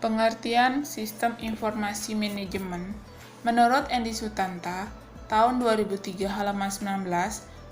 Pengertian Sistem Informasi Manajemen. Menurut Endi Sutanta, tahun 2003 halaman 19,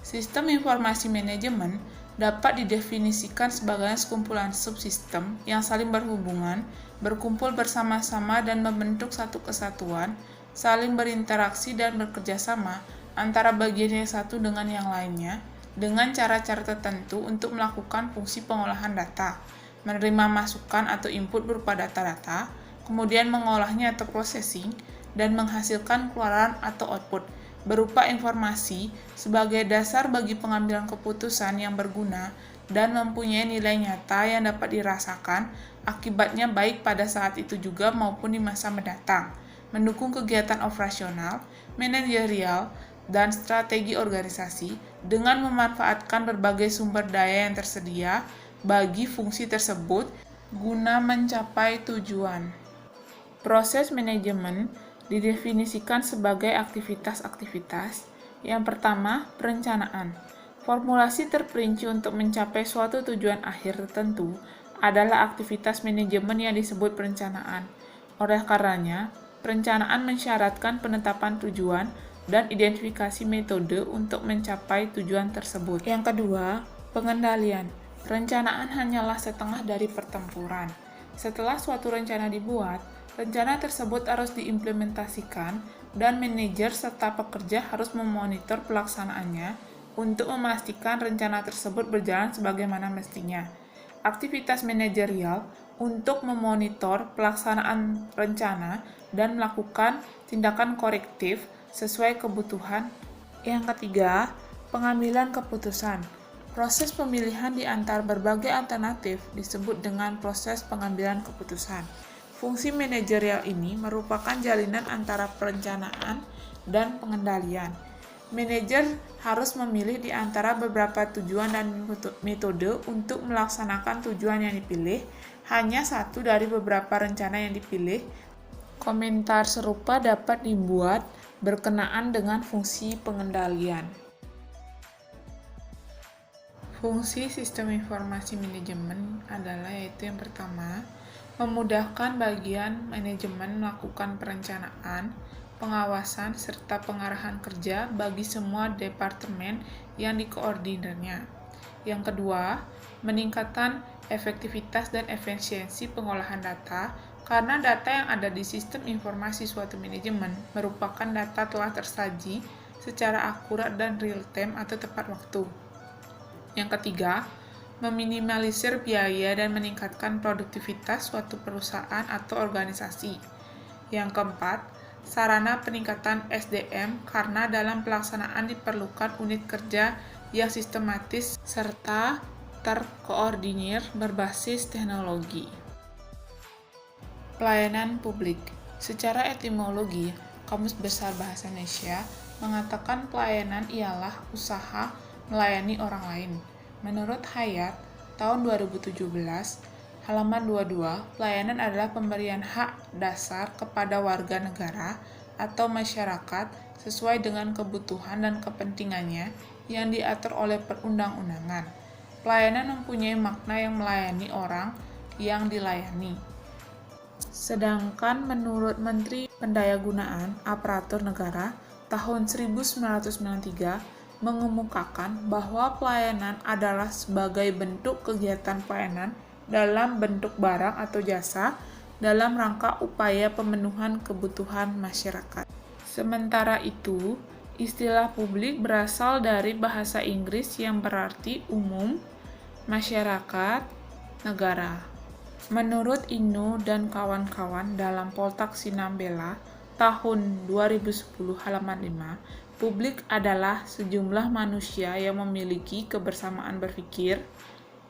Sistem Informasi Manajemen dapat didefinisikan sebagai sekumpulan subsistem yang saling berhubungan, berkumpul bersama-sama dan membentuk satu kesatuan, saling berinteraksi dan bekerjasama antara bagian yang satu dengan yang lainnya, dengan cara-cara tertentu untuk melakukan fungsi pengolahan data, menerima masukan atau input berupa data-data, kemudian mengolahnya atau processing, dan menghasilkan keluaran atau output berupa informasi sebagai dasar bagi pengambilan keputusan yang berguna dan mempunyai nilai nyata yang dapat dirasakan akibatnya baik pada saat itu juga maupun di masa mendatang, mendukung kegiatan operasional, manajerial, dan strategi organisasi dengan memanfaatkan berbagai sumber daya yang tersedia bagi fungsi tersebut guna mencapai tujuan. Proses manajemen didefinisikan sebagai aktivitas-aktivitas. Yang pertama, perencanaan. Formulasi terperinci untuk mencapai suatu tujuan akhir tertentu adalah aktivitas manajemen yang disebut perencanaan. Oleh karenanya, perencanaan mensyaratkan penetapan tujuan dan identifikasi metode untuk mencapai tujuan tersebut. Yang kedua, pengendalian. Perencanaan hanyalah setengah dari pertempuran. Setelah suatu rencana dibuat, rencana tersebut harus diimplementasikan dan manajer serta pekerja harus memonitor pelaksanaannya untuk memastikan rencana tersebut berjalan sebagaimana mestinya. Aktivitas manajerial untuk memonitor pelaksanaan rencana dan melakukan tindakan korektif sesuai kebutuhan. Yang ketiga, pengambilan keputusan. Proses pemilihan di antara berbagai alternatif disebut dengan proses pengambilan keputusan. Fungsi manajerial ini merupakan jalinan antara perencanaan dan pengendalian. Manajer harus memilih di antara beberapa tujuan dan metode untuk melaksanakan tujuan yang dipilih, hanya satu dari beberapa rencana yang dipilih. Komentar serupa dapat dibuat berkenaan dengan fungsi pengendalian. Fungsi sistem informasi manajemen adalah yaitu yang pertama, memudahkan bagian manajemen melakukan perencanaan, pengawasan, serta pengarahan kerja bagi semua departemen yang dikoordinirnya. Yang kedua, meningkatkan efektivitas dan efisiensi pengolahan data karena data yang ada di sistem informasi suatu manajemen merupakan data telah tersaji secara akurat dan real-time atau tepat waktu. Yang ketiga, meminimalisir biaya dan meningkatkan produktivitas suatu perusahaan atau organisasi. Yang keempat, sarana peningkatan SDM karena dalam pelaksanaan diperlukan unit kerja yang sistematis serta terkoordinir berbasis teknologi. Pelayanan publik. Secara etimologi, Kamus Besar Bahasa Indonesia mengatakan pelayanan ialah usaha melayani orang lain. Menurut Hayat, tahun 2017, halaman 22, pelayanan adalah pemberian hak dasar kepada warga negara atau masyarakat sesuai dengan kebutuhan dan kepentingannya yang diatur oleh perundang-undangan. Pelayanan mempunyai makna yang melayani orang yang dilayani. Sedangkan menurut Menteri Pendayagunaan Aparatur Negara tahun 1993 mengemukakan bahwa pelayanan adalah sebagai bentuk kegiatan pelayanan dalam bentuk barang atau jasa dalam rangka upaya pemenuhan kebutuhan masyarakat. Sementara itu, istilah publik berasal dari bahasa Inggris yang berarti umum, masyarakat, negara. Menurut Inu dan kawan-kawan dalam Poltak Sinambela tahun 2010 halaman 5, publik adalah sejumlah manusia yang memiliki kebersamaan berpikir,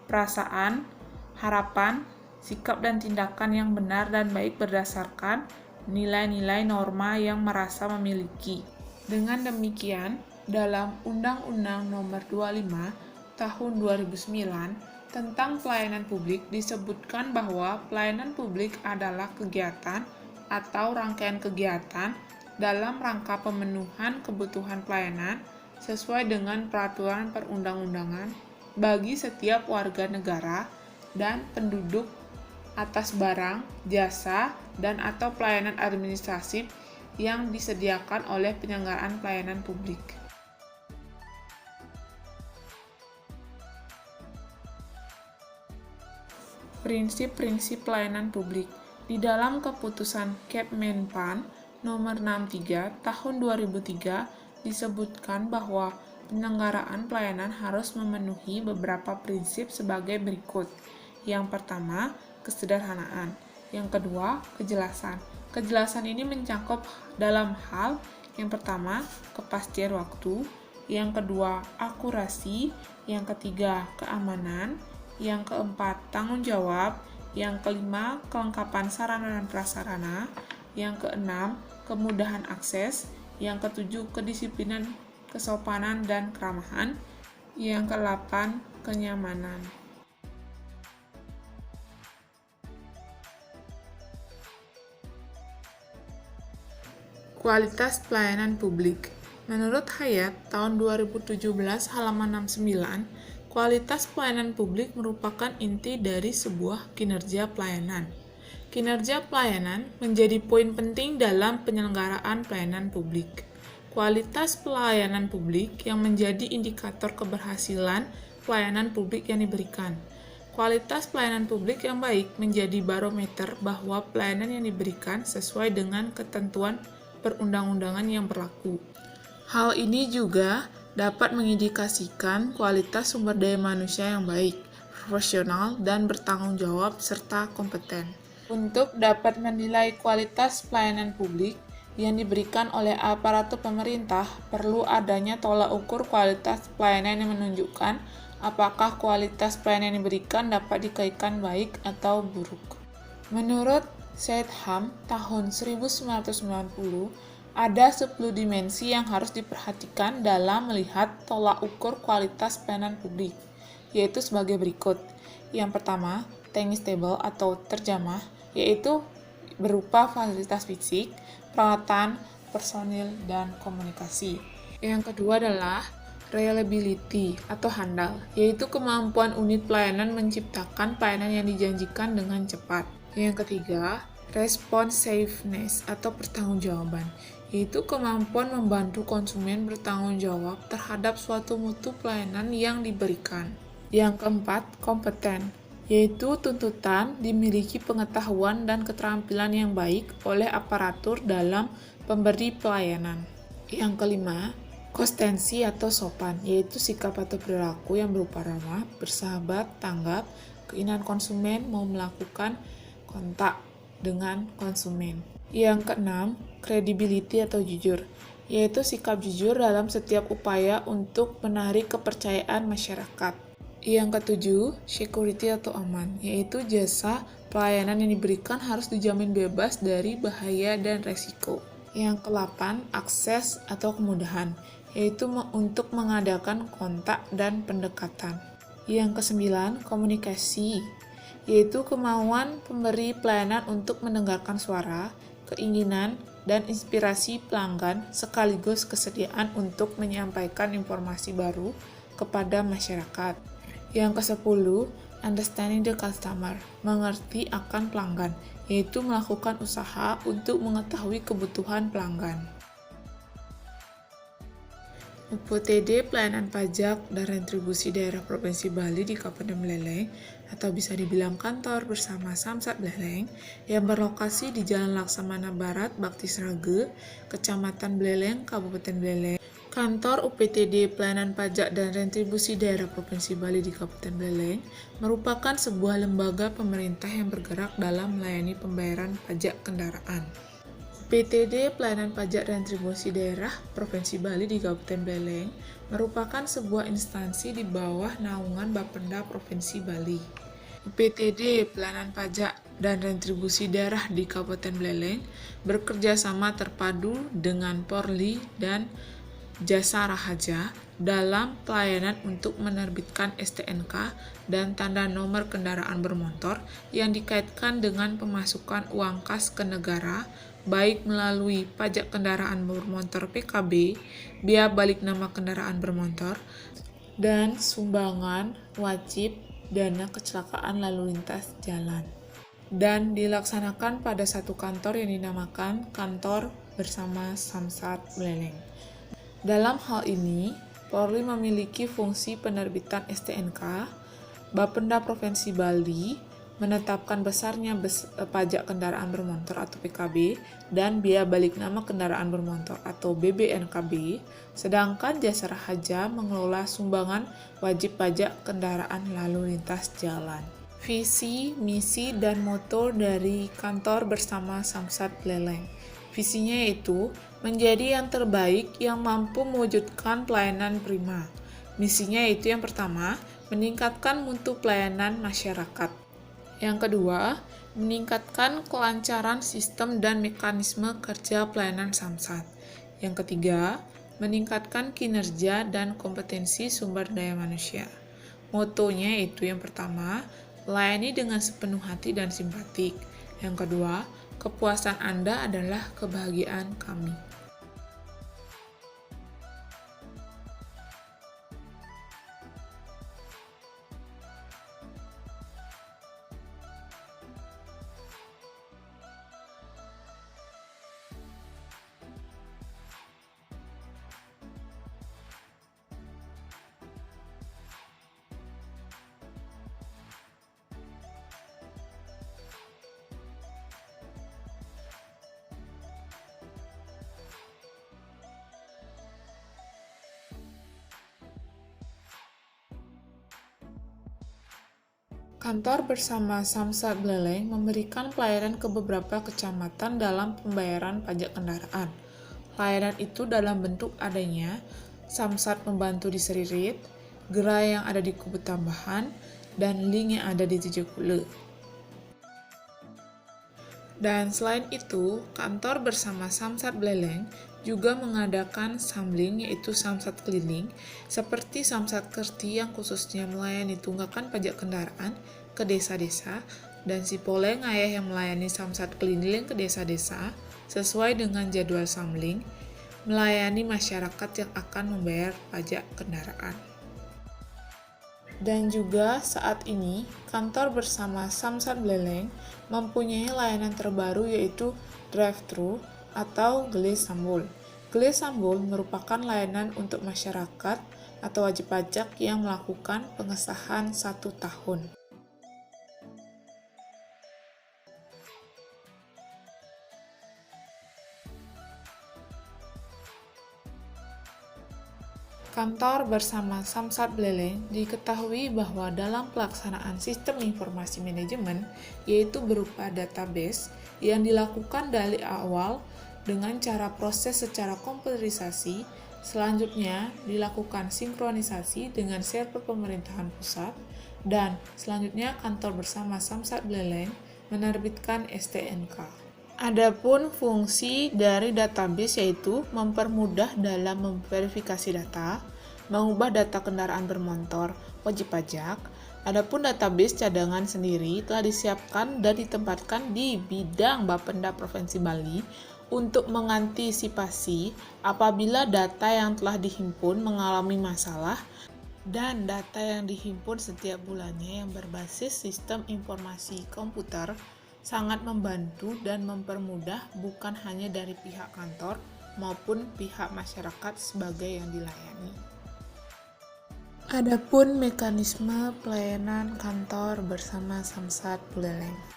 perasaan, harapan, sikap dan tindakan yang benar dan baik berdasarkan nilai-nilai norma yang merasa memiliki. Dengan demikian, dalam Undang-Undang Nomor 25 Tahun 2009 tentang pelayanan publik disebutkan bahwa pelayanan publik adalah kegiatan atau rangkaian kegiatan dalam rangka pemenuhan kebutuhan pelayanan sesuai dengan peraturan perundang-undangan bagi setiap warga negara dan penduduk atas barang, jasa, dan atau pelayanan administratif yang disediakan oleh penyelenggaraan pelayanan publik. Prinsip-prinsip pelayanan publik. Di dalam keputusan Kepmenpan nomor 63 tahun 2003 disebutkan bahwa penyelenggaraan pelayanan harus memenuhi beberapa prinsip sebagai berikut. Yang pertama, kesederhanaan. Yang kedua, kejelasan. Kejelasan ini mencakup dalam hal yang pertama, kepastian waktu, yang kedua, akurasi, yang ketiga, keamanan, yang keempat, tanggung jawab, yang kelima, kelengkapan sarana dan prasarana, yang keenam, kemudahan akses, yang ketujuh, kedisiplinan, kesopanan, dan keramahan, yang kedelapan, kenyamanan. Kualitas pelayanan publik. Menurut Hayat, tahun 2017 halaman 69, kualitas pelayanan publik merupakan inti dari sebuah kinerja pelayanan. Kinerja pelayanan menjadi poin penting dalam penyelenggaraan pelayanan publik. Kualitas pelayanan publik yang menjadi indikator keberhasilan pelayanan publik yang diberikan. Kualitas pelayanan publik yang baik menjadi barometer bahwa pelayanan yang diberikan sesuai dengan ketentuan perundang-undangan yang berlaku. Hal ini juga dapat mengindikasikan kualitas sumber daya manusia yang baik, profesional, dan bertanggung jawab, serta kompeten. Untuk dapat menilai kualitas pelayanan publik yang diberikan oleh aparatur pemerintah, perlu adanya tolak ukur kualitas pelayanan yang menunjukkan apakah kualitas pelayanan yang diberikan dapat dikaitkan baik atau buruk. Menurut Setham tahun 1990, ada 10 dimensi yang harus diperhatikan dalam melihat tolak ukur kualitas pelayanan publik, yaitu sebagai berikut. Yang pertama, tangible atau terjamah, yaitu berupa fasilitas fisik, peralatan, personil, dan komunikasi. Yang kedua adalah reliability atau handal, yaitu kemampuan unit pelayanan menciptakan pelayanan yang dijanjikan dengan cepat. Yang ketiga, responsiveness atau pertanggungjawaban, yaitu kemampuan membantu konsumen bertanggung jawab terhadap suatu mutu pelayanan yang diberikan. Yang keempat, kompeten, yaitu tuntutan dimiliki pengetahuan dan keterampilan yang baik oleh aparatur dalam pemberi pelayanan. Yang kelima, konsistensi atau sopan, yaitu sikap atau perilaku yang berupa ramah, bersahabat, tanggap, keinginan konsumen mau melakukan kontak dengan konsumen. Yang keenam, credibility atau jujur, yaitu sikap jujur dalam setiap upaya untuk menarik kepercayaan masyarakat. Yang ketujuh, security atau aman, yaitu jasa pelayanan yang diberikan harus dijamin bebas dari bahaya dan resiko. Yang kedelapan, akses atau kemudahan, yaitu untuk mengadakan kontak dan pendekatan. Yang kesembilan, komunikasi, yaitu kemauan pemberi pelayanan untuk mendengarkan suara, keinginan, dan inspirasi pelanggan sekaligus kesediaan untuk menyampaikan informasi baru kepada masyarakat. Yang ke-10, understanding the customer, mengerti akan pelanggan, yaitu melakukan usaha untuk mengetahui kebutuhan pelanggan. UPTD Pelayanan Pajak dan Retribusi Daerah Provinsi Bali di Kabupaten Buleleng, atau bisa dibilang kantor bersama Samsat Buleleng, yang berlokasi di Jalan Laksamana Barat, Bakti Srage, Kecamatan Buleleng, Kabupaten Buleleng. Kantor UPTD Pelayanan Pajak dan Retribusi Daerah Provinsi Bali di Kabupaten Buleleng merupakan sebuah lembaga pemerintah yang bergerak dalam melayani pembayaran pajak kendaraan. UPTD Pelayanan Pajak dan Retribusi Daerah Provinsi Bali di Kabupaten Buleleng merupakan sebuah instansi di bawah naungan Bapenda Provinsi Bali. UPTD Pelayanan Pajak dan Retribusi Daerah di Kabupaten Buleleng bekerja sama terpadu dengan Polri dan Jasa Raharja dalam pelayanan untuk menerbitkan STNK dan tanda nomor kendaraan bermotor yang dikaitkan dengan pemasukan uang kas ke negara, baik melalui pajak kendaraan bermotor PKB, biaya balik nama kendaraan bermotor, dan sumbangan wajib dana kecelakaan lalu lintas jalan. dan dilaksanakan pada satu kantor yang dinamakan Kantor Bersama Samsat Buleleng. Dalam hal ini, Polri memiliki fungsi penerbitan STNK, Bapenda Provinsi Bali menetapkan besarnya pajak kendaraan bermotor atau PKB dan biaya balik nama kendaraan bermotor atau BBNKB, sedangkan Jasara Harja mengelola sumbangan wajib pajak kendaraan lalu lintas jalan. Visi, misi, dan moto dari Kantor Bersama Samsat Buleleng. Visinya yaitu menjadi yang terbaik yang mampu mewujudkan pelayanan prima. Misinya yaitu yang pertama, meningkatkan mutu pelayanan masyarakat. Yang kedua, meningkatkan kelancaran sistem dan mekanisme kerja pelayanan Samsat. Yang ketiga, meningkatkan kinerja dan kompetensi sumber daya manusia. Motonya yaitu yang pertama, melayani dengan sepenuh hati dan simpatik. Yang kedua, kepuasan Anda adalah kebahagiaan kami. Kantor Bersama Samsat Buleleng memberikan pelayanan ke beberapa kecamatan dalam pembayaran pajak kendaraan. Pelayanan itu dalam bentuk adanya Samsat Membantu di Seririt, gerai yang ada di Kubu Tambahan, dan link yang ada di Tijekule. Dan selain itu, Kantor Bersama Samsat Buleleng juga mengadakan samling yaitu Samsat Keliling, seperti Samsat Kerti yang khususnya melayani tunggakan pajak kendaraan ke desa-desa, dan Sipoleng Ayah yang melayani Samsat Keliling ke desa-desa sesuai dengan jadwal samling, melayani masyarakat yang akan membayar pajak kendaraan. Dan juga saat ini, Kantor Bersama Samsat Buleleng mempunyai layanan terbaru yaitu drive-thru atau Gele Sambul. Gele Sambul merupakan layanan untuk masyarakat atau wajib pajak yang melakukan pengesahan 1 tahun. Kantor Bersama Samsat Buleleng diketahui bahwa dalam pelaksanaan sistem informasi manajemen, yaitu berupa database yang dilakukan dari awal dengan cara proses secara komputerisasi, selanjutnya dilakukan sinkronisasi dengan server pemerintahan pusat, dan selanjutnya Kantor Bersama Samsat Buleleng menerbitkan STNK. Adapun fungsi dari database yaitu mempermudah dalam memverifikasi data, mengubah data kendaraan bermotor wajib pajak. Adapun database cadangan sendiri telah disiapkan dan ditempatkan di bidang Bapenda Provinsi Bali untuk mengantisipasi apabila data yang telah dihimpun mengalami masalah dan data yang dihimpun setiap bulannya yang berbasis sistem informasi komputer sangat membantu dan mempermudah bukan hanya dari pihak kantor maupun pihak masyarakat sebagai yang dilayani. Adapun mekanisme pelayanan Kantor Bersama Samsat Buleleng.